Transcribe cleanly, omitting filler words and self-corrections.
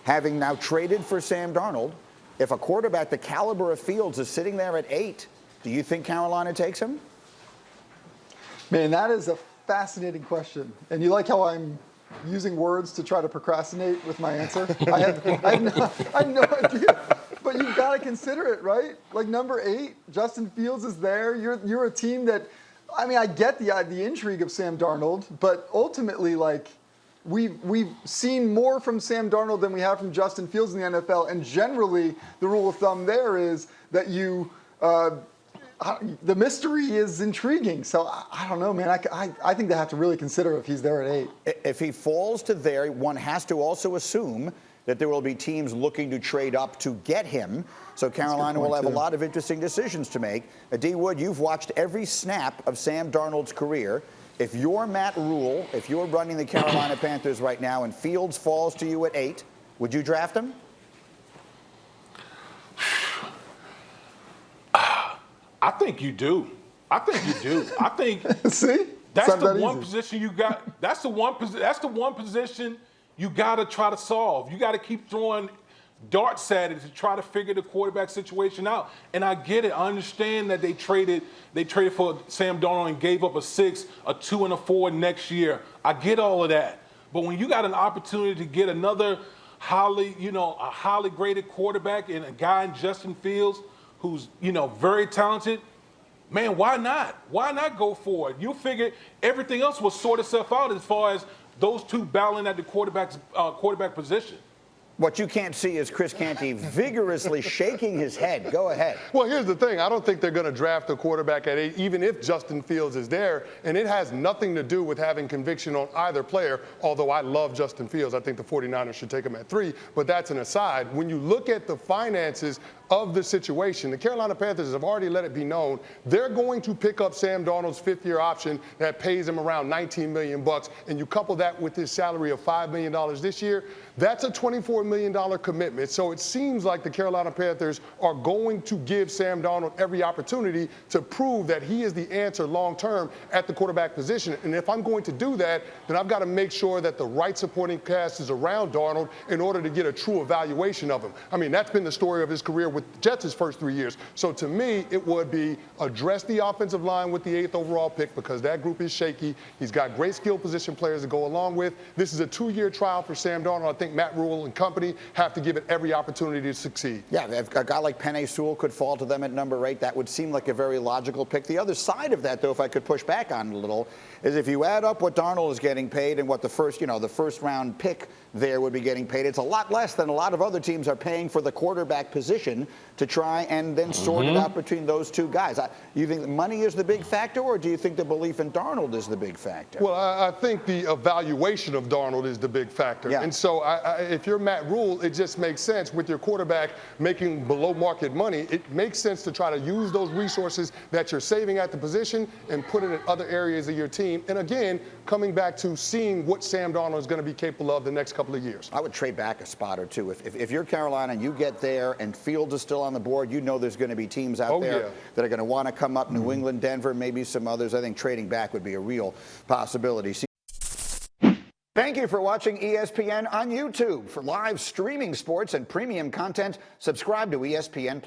having now traded for Sam Darnold, if a quarterback the caliber of Fields is sitting there at 8, do you think Carolina takes him? Man, that is a fascinating question. And you like how I'm using words to try to procrastinate with my answer? I have no idea. But you've got to consider it, right? Like number 8, Justin Fields is there. You're a team that, I mean, I get the intrigue of Sam Darnold, but ultimately, like, we've seen more from Sam Darnold than we have from Justin Fields in the NFL, and generally the rule of thumb there is that the mystery is intriguing. So I don't know, man. I think they have to really consider if he's there at 8. If he falls to there, one has to also assume that there will be teams looking to trade up to get him. So Carolina will have a lot of interesting decisions to make. D. Wood, you've watched every snap of Sam Darnold's career. If you're Matt Rule, if you're running the Carolina Panthers right now and Fields falls to you at 8, would you draft him? I think you do. I think See? That's the one position you got. That's the one position you got to try to solve. You got to keep throwing darts at it to try to figure the quarterback situation out. And I get it. I understand that they traded for Sam Darnold and gave up a 6, a 2, and a 4 next year. I get all of that. But when you got an opportunity to get another highly graded quarterback and a guy in Justin Fields who's, very talented, man, why not? Why not go for it? You figure everything else will sort itself out as far as those two battling at the quarterback position. What you can't see is Chris Canty vigorously shaking his head. Go ahead. Well, here's the thing. I don't think they're going to draft a quarterback at 8, even if Justin Fields is there. And it has nothing to do with having conviction on either player, although I love Justin Fields. I think the 49ers should take him at 3. But that's an aside. When you look at the finances of the situation, the Carolina Panthers have already let it be known they're going to pick up Sam Darnold's 5th-year option that pays him around $19 million. And you couple that with his salary of $5 million this year, that's a $24 million commitment. So it seems like the Carolina Panthers are going to give Sam Darnold every opportunity to prove that he is the answer long-term at the quarterback position. And if I'm going to do that, then I've got to make sure that the right supporting cast is around Darnold in order to get a true evaluation of him. I mean, that's been the story of his career with the Jets his first 3 years. So to me, it would be address the offensive line with the 8th overall pick because that group is shaky. He's got great skill position players to go along with. This is a 2-year trial for Sam Darnold. I think Matt Rule and company have to give it every opportunity to succeed. Yeah, if a guy like Penei Sewell could fall to them at number 8, that would seem like a very logical pick. The other side of that, though, if I could push back on it a little, is if you add up what Darnold is getting paid and what the first round pick there would be getting paid, it's a lot less than a lot of other teams are paying for the quarterback position to try and then sort it out between those two guys. You think money is the big factor, or do you think the belief in Darnold is the big factor? Well, I think the evaluation of Darnold is the big factor. Yeah. And so if you're Matt Rule, it just makes sense with your quarterback making below market money. It makes sense to try to use those resources that you're saving at the position and put it in other areas of your team. And again, coming back to seeing what Sam Darnold is going to be capable of the next couple of years. I would trade back a spot or two. If you're Carolina and you get there and Fields is still on the board, there's going to be teams out there that are going to want to come up. New England, Denver, maybe some others. I think trading back would be a real possibility. Thank you for watching ESPN on YouTube. For live streaming sports and premium content, subscribe to ESPN+.